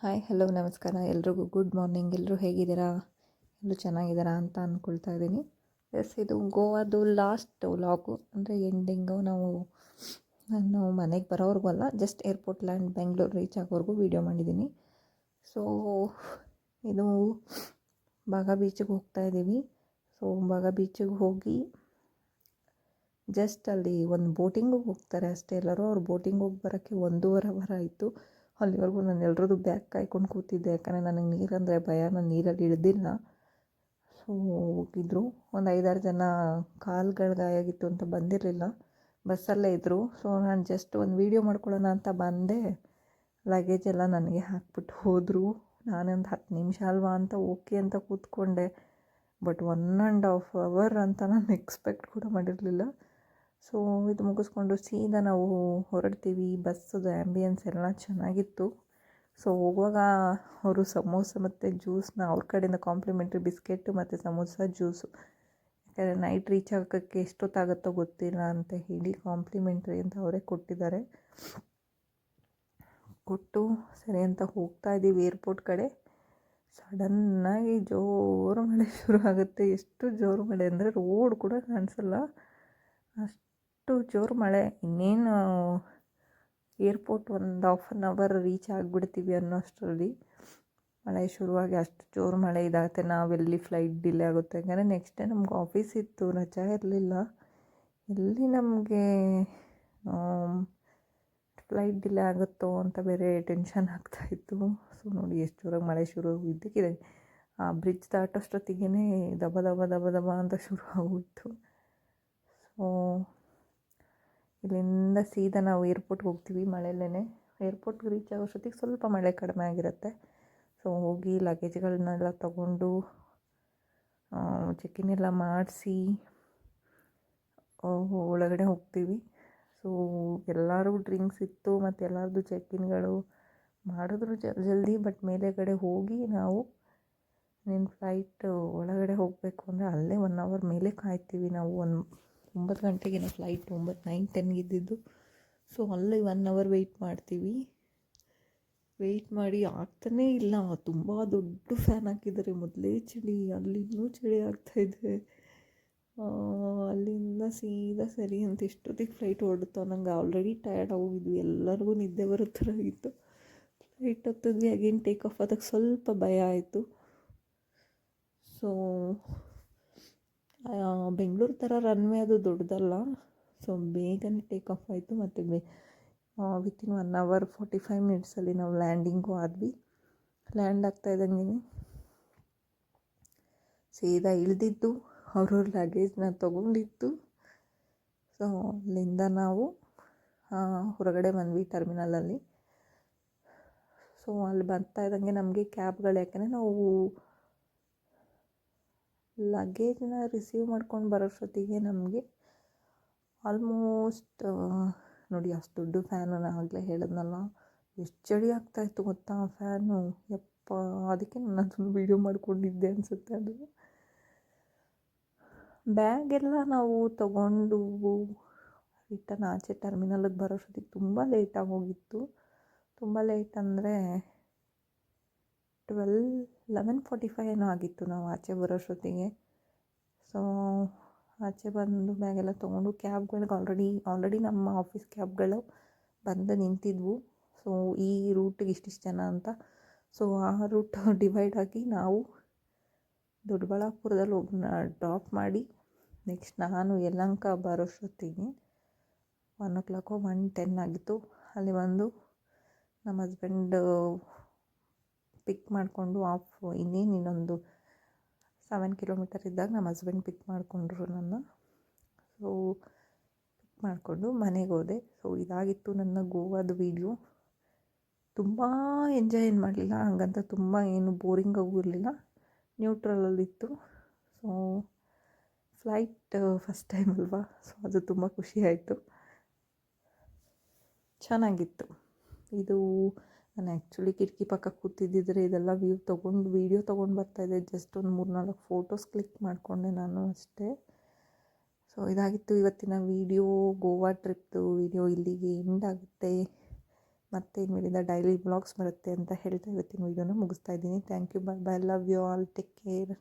Hi hello ನಮಸ್ಕಾರ ಎಲ್ರಿಗೂ good morning. ಎಲ್ಲರೂ ಹೇಗಿದ್ದೀರಾ? ಎಲ್ಲರೂ ಚೆನ್ನಾಗಿದ್ದೀರಾ ಅಂತ ಅಂದ್ಕೊಳ್ತಾ ಇದ್ದೀನಿ. ಇದು ಗೋವಾದು ಲಾಸ್ಟ್ ವ್ಲಾಗು, ಅಂದರೆ ಎಂಡಿಂಗು. ನಾನು ಮನೆಗೆ ಬರೋವರೆಗೂ ಅಲ್ಲ, just airport land Bengaluru reach ಆಗೋವರೆಗೂ ವೀಡಿಯೋ ಮಾಡಿದ್ದೀನಿ. ಸೊ ಇದು ಬಾಗ ಬೀಚಿಗೆ ಹೋಗ್ತಾ ಇದ್ದೀವಿ. ಸೊ ಬಾಗ ಬೀಚಿಗೆ ಹೋಗಿ ಜಸ್ಟ್ ಅಲ್ಲಿ ಒಂದು ಬೋಟಿಂಗಿಗೆ ಹೋಗ್ತಾರೆ ಅಷ್ಟೇ ಎಲ್ಲರೂ. ಅವ್ರು ಬೋಟಿಂಗ್ ಹೋಗಿ ಬರೋಕ್ಕೆ 1.5 ಅವರ್ ಆಯಿತು. ಅಲ್ಲಿವರೆಗೂ ನಾನು ಎಲ್ರದ್ದು ಬ್ಯಾಗ್ ಕಾಯ್ಕೊಂಡು ಕೂತಿದ್ದೆ, ಯಾಕಂದರೆ ನನಗೆ ನೀರಂದರೆ ಭಯ. ನಾನು ನೀರಲ್ಲಿ ಇಳಿದಿಲ್ಲ. ಸೊ ಹೋಗಿದ್ರು ಒಂದು 5-6 ಜನ ಕಾಲುಗಳು ಗಾಯ ಆಗಿತ್ತು ಅಂತ ಬಂದಿರಲಿಲ್ಲ, ಬಸ್ಸಲ್ಲೇ ಇದ್ದರು. ಸೊ ನಾನು ಜಸ್ಟ್ ಒಂದು ವೀಡಿಯೋ ಮಾಡ್ಕೊಳ್ಳೋಣ ಅಂತ ಬಂದೆ. ಲಗೇಜ್ ಎಲ್ಲ ನನಗೆ ಹಾಕ್ಬಿಟ್ಟು ಹೋದರು. ನಾನೊಂದು 10 ನಿಮಿಷ ಅಲ್ವಾ ಅಂತ ಓಕೆ ಅಂತ ಕೂತ್ಕೊಂಡೆ. ಬಟ್ 1.5 ಅವರ್ ಅಂತ ನಾನು ಎಕ್ಸ್ಪೆಕ್ಟ್ ಕೂಡ ಮಾಡಿರಲಿಲ್ಲ. ಸೊ ಇದು ಮುಗಿಸ್ಕೊಂಡು ಸೀದಾ ನಾವು ಹೊರಡ್ತೀವಿ. ಬಸ್ಸದು ಆ್ಯಂಬಿಯನ್ಸ್ ಎಲ್ಲ ಚೆನ್ನಾಗಿತ್ತು. ಸೊ ಹೋಗುವಾಗ ಅವರು ಸಮೋಸ ಮತ್ತು ಜ್ಯೂಸನ್ನ ಅವ್ರ ಕಡೆಯಿಂದ ಕಾಂಪ್ಲಿಮೆಂಟ್ರಿ ಬಿಸ್ಕೆಟು ಮತ್ತು ಸಮೋಸ ಜ್ಯೂಸು, ಯಾಕಂದರೆ ನೈಟ್ ರೀಚ್ ಆಗೋಕ್ಕೆ ಎಷ್ಟೊತ್ತಾಗುತ್ತೋ ಗೊತ್ತಿಲ್ಲ ಅಂತ ಹೇಳಿ ಕಾಂಪ್ಲಿಮೆಂಟ್ರಿ ಅಂತ ಅವರೇ ಕೊಟ್ಟಿದ್ದಾರೆ. ಕೊಟ್ಟು ಸರಿ ಅಂತ ಹೋಗ್ತಾ ಇದ್ದೀವಿ ಏರ್ಪೋರ್ಟ್ ಕಡೆ. ಸಡನ್ನಾಗಿ ಜೋರು ಮಳೆ ಶುರು ಆಗುತ್ತೆ. ಎಷ್ಟು ಜೋರು ಮಳೆ ಅಂದರೆ ರೋಡ್ ಕೂಡ ಕಾಣಿಸಲ್ಲ, ಅಷ್ಟು ಜೋರು ಮಳೆ. ಇನ್ನೇನು ಏರ್ಪೋರ್ಟ್ ಒಂದು 1/2 ಅವರ್ ರೀಚ್ ಆಗಿಬಿಡ್ತೀವಿ ಅನ್ನೋ ಅಷ್ಟರಲ್ಲಿ ಮಳೆ ಶುರುವಾಗಿ ಅಷ್ಟು ಜೋರು ಮಳೆ ಇದಾಗುತ್ತೆ. ನಾವೆಲ್ಲಿ ಫ್ಲೈಟ್ ಡಿಲೇ ಆಗುತ್ತೆ, ಯಾಕಂದರೆ ನೆಕ್ಸ್ಟ್ ಡೇ ನಮ್ಗೆ ಆಫೀಸ್ ಇತ್ತು, ರಜಾ ಇರಲಿಲ್ಲ. ಎಲ್ಲಿ ನಮಗೆ ಫ್ಲೈಟ್ ಡಿಲೇ ಆಗುತ್ತೋ ಅಂತ ಬೇರೆ ಟೆನ್ಷನ್ ಆಗ್ತಾಯಿತ್ತು. ಸೊ ನೋಡಿ ಎಷ್ಟು ಜೋರಾಗಿ ಮಳೆ ಶುರು ಇದ್ದಕ್ಕಿದೆ. ಆ ಬ್ರಿಡ್ಜ್ ದಾಟೋಷ್ಟೊತ್ತಿಗೆ ದಬ ದಬ ದಬ ದಬ ಅಂತ ಶುರು ಆಗೋಯಿತು. ಸೊ ಇಲ್ಲಿಂದ ಸೀದಾ ನಾವು ಏರ್ಪೋರ್ಟ್ಗೆ ಹೋಗ್ತೀವಿ ಮಳೆಯಲ್ಲೇ. ಏರ್ಪೋರ್ಟ್ಗೆ ರೀಚ್ ಆಗೋಷ್ಟೊತ್ತಿಗೆ ಸ್ವಲ್ಪ ಮಳೆ ಕಡಿಮೆ ಆಗಿರುತ್ತೆ. ಸೊ ಹೋಗಿ ಲಗೇಜ್ಗಳನ್ನೆಲ್ಲ ತಗೊಂಡು ಚೆಕ್ ಇನ್ ಎಲ್ಲ ಮಾಡಿಸಿ ಒಳಗಡೆ ಹೋಗ್ತೀವಿ. ಸೊ ಎಲ್ಲರೂ ಡ್ರಿಂಕ್ಸ್ ಇತ್ತು ಮತ್ತು ಎಲ್ಲರದ್ದು ಚೆಕ್ ಇನ್ಗಳು ಮಾಡಿದ್ರು ಜಲ್ದಿ. ಬಟ್ ಮೇಲೆಗಡೆ ಹೋಗಿ ನಾವು ಫ್ಲೈಟ್ ಒಳಗಡೆ ಹೋಗಬೇಕು ಅಂದರೆ ಅಲ್ಲೇ 1 ಅವರ್ ಮೇಲೆ ಕಾಯ್ತೀವಿ ನಾವು. 9 ಗಂಟೆಗೇನೋ ಫ್ಲೈಟ್, 9-10 ಇದ್ದಿದ್ದು. ಸೊ ಅಲ್ಲಿ 1 ಅವರ್ ವೆಯ್ಟ್ ಮಾಡ್ತೀವಿ. ವೆಯ್ಟ್ ಮಾಡಿ ಆಗ್ತಾನೇ ಇಲ್ಲ. ತುಂಬ ದೊಡ್ಡ ಫ್ಯಾನ್ ಹಾಕಿದ್ದಾರೆ. ಮೊದಲೇ ಚಳಿ, ಅಲ್ಲಿ ಇನ್ನೂ ಚಳಿ ಆಗ್ತಾಯಿದೆ. ಅಲ್ಲಿಂದ ಸೀದಾ ಸರಿ ಅಂತ ಎಷ್ಟೊತ್ತಿಗೆ ಫ್ಲೈಟ್ ಹೊರಡುತ್ತೋ, ನಂಗೆ ಆಲ್ರೆಡಿ ಟಯರ್ಡ್ ಆಗೋಗಿದ್ವಿ, ಎಲ್ಲರಿಗೂ ನಿದ್ದೆ ಬರೋ ಥರ ಆಗಿತ್ತು. ಫ್ಲೈಟ್ ಹತ್ತಿದ್ವಿ, ಅಗೇನ್ ಟೇಕ್ ಆಫ್ ಆದಾಗ ಸ್ವಲ್ಪ ಭಯ ಆಯಿತು. ಸೊ ಬೆಂಗಳೂರು ಥರ ರನ್ವೇ ಅದು ದೊಡ್ಡದಲ್ಲ. ಸೊ ಬೇಗನೆ ಟೇಕ್ ಆಫ್ ಆಯಿತು. ಮತ್ತು ವಿತಿನ್ 1 ಅವರ್ 45 ಮಿನಿಟ್ಸಲ್ಲಿ ನಾವು ಲ್ಯಾಂಡಿಂಗು ಆದ್ವಿ. ಲ್ಯಾಂಡ್ ಆಗ್ತಾ ಇದ್ದಂಗೆ ಸೀದಾ ಇಳಿದಿದ್ದು, ಅವ್ರವ್ರ ಲಗೇಜ್ನ ತೊಗೊಂಡಿದ್ದು. ಸೊ ಅಲ್ಲಿಂದ ನಾವು ಹೊರಗಡೆ ಬಂದ್ವಿ ಟರ್ಮಿನಲಲ್ಲಿ. ಸೊ ಅಲ್ಲಿ ಬರ್ತಾ ಇದ್ದಂಗೆ ನಮಗೆ ಕ್ಯಾಬ್ಗಳು, ಯಾಕೆಂದರೆ ನಾವು ಲಗೇಜ್ನ ರಿಸೀವ್ ಮಾಡ್ಕೊಂಡು ಬರೋಷ್ಟೊತ್ತಿಗೆ ನಮಗೆ ಆಲ್ಮೋಸ್ಟ್ ನೋಡಿ ಅಷ್ಟು ದೊಡ್ಡ ಫ್ಯಾನು. ನಾನು ಆಗಲೇ ಹೇಳಿದ್ನಲ್ಲ ಎಷ್ಟು ಚಳಿ ಆಗ್ತಾಯಿತ್ತು ಗೊತ್ತಾ ಆ ಫ್ಯಾನು. ಯಪ್ಪ, ಅದಕ್ಕೆ ನಾನು ಅದನ್ನು ವೀಡಿಯೋ ಮಾಡ್ಕೊಂಡಿದ್ದೆ ಅನಿಸುತ್ತೆ. ಅದು ಬ್ಯಾಗೆಲ್ಲ ನಾವು ತಗೊಂಡು ರಿಟರ್ನ್ ಆಚೆ ಟರ್ಮಿನಲ್ಗೆ ಬರೋಷ್ಟೊತ್ತಿಗೆ ತುಂಬ ಲೇಟಾಗಿ ಹೋಗಿತ್ತು. ತುಂಬ ಲೇಟ್ ಅಂದರೆ 11:45 ಏನೋ ಆಗಿತ್ತು ನಾವು ಆಚೆ ಬರೋಷ್ಟೊತ್ತಿಗೆ. ಸೊ ಆಚೆ ಬಂದು ಬ್ಯಾಗೆಲ್ಲ ತೊಗೊಂಡು ಕ್ಯಾಬ್ಗಳಿಗೆ ಆಲ್ರೆಡಿ ನಮ್ಮ ಆಫೀಸ್ ಕ್ಯಾಬ್ಗಳು ಬಂದು ನಿಂತಿದ್ವು. ಸೊ ಈ ರೂಟಿಗೆ ಇಷ್ಟಿಷ್ಟು ಜನ ಅಂತ. ಸೊ ಆ ರೂಟ್ ಡಿವೈಡ್ ಆಗಿ ನಾವು ದೊಡ್ಡಬಳ್ಳಾಪುರದಲ್ಲಿ ಒಬ್ಬನ ಡ್ರಾಪ್ ಮಾಡಿ, ನೆಕ್ಸ್ಟ್ ನಾನು ಯಲಹಂಕ ಬರೋಷ್ಟೊತ್ತಿಗೆ 1 o'clock 1:10 ಆಗಿತ್ತು. ಅಲ್ಲಿ ಬಂದು ನಮ್ಮ ಹಸ್ಬೆಂಡ್ ಪಿಕ್ ಮಾಡಿಕೊಂಡು ಇನ್ನೊಂದು 7 ಕಿಲೋಮೀಟರ್ ಇದ್ದಾಗ ನಮ್ಮ ಹಸ್ಬೆಂಡ್ ಪಿಕ್ ಮಾಡಿಕೊಂಡ್ರು ನನ್ನ. ಸೊ ಪಿಕ್ ಮಾಡಿಕೊಂಡು ಮನೆಗೆ ಹೋದೆ. ಸೊ ಇದಾಗಿತ್ತು ನನ್ನ ಗೋವಾದ ವೀಡಿಯೋ. ತುಂಬ ಎಂಜಾಯ್ ಏನು ಮಾಡಲಿಲ್ಲ, ಹಂಗಂತ ತುಂಬ ಏನು ಬೋರಿಂಗ್ ಆಗಿರಲಿಲ್ಲ, ನ್ಯೂಟ್ರಲಲ್ಲಿತ್ತು. ಸೊ ಫ್ಲೈಟ್ ಫಸ್ಟ್ ಟೈಮ್ ಅಲ್ವಾ, ಸೊ ಅದು ತುಂಬ ಖುಷಿ ಆಯಿತು, ಚೆನ್ನಾಗಿತ್ತು. ಇದು ನಾನು ಆ್ಯಕ್ಚುಲಿ ಕಿಟಕಿ ಪಕ್ಕ ಕೂತಿದ್ದಿದ್ರೆ ಇದೆಲ್ಲ ವೀಡಿಯೋ ತೊಗೊಂಡು ಬರ್ತಾಯಿದ್ದೆ. ಜಸ್ಟ್ ಒಂದು 3-4 ಫೋಟೋಸ್ ಕ್ಲಿಕ್ ಮಾಡಿಕೊಂಡೆ ನಾನು ಅಷ್ಟೇ. ಸೊ ಇದಾಗಿತ್ತು ಇವತ್ತಿನ ವೀಡಿಯೋ. ಗೋವಾ ಟ್ರಿಪ್ದು ವೀಡಿಯೋ ಇಲ್ಲಿಗೆ ಎಂಡ್ ಆಗುತ್ತೆ. ಮತ್ತೆ ಇನ್ಮೇಲಿಂದ ಡೈಲಿ ಬ್ಲಾಗ್ಸ್ ಬರುತ್ತೆ ಅಂತ ಹೇಳ್ತಾ ಇವತ್ತಿನ ವೀಡಿಯೋನ ಮುಗಿಸ್ತಾ ಇದ್ದೀನಿ. Thank you, bye bye, love you all, take care.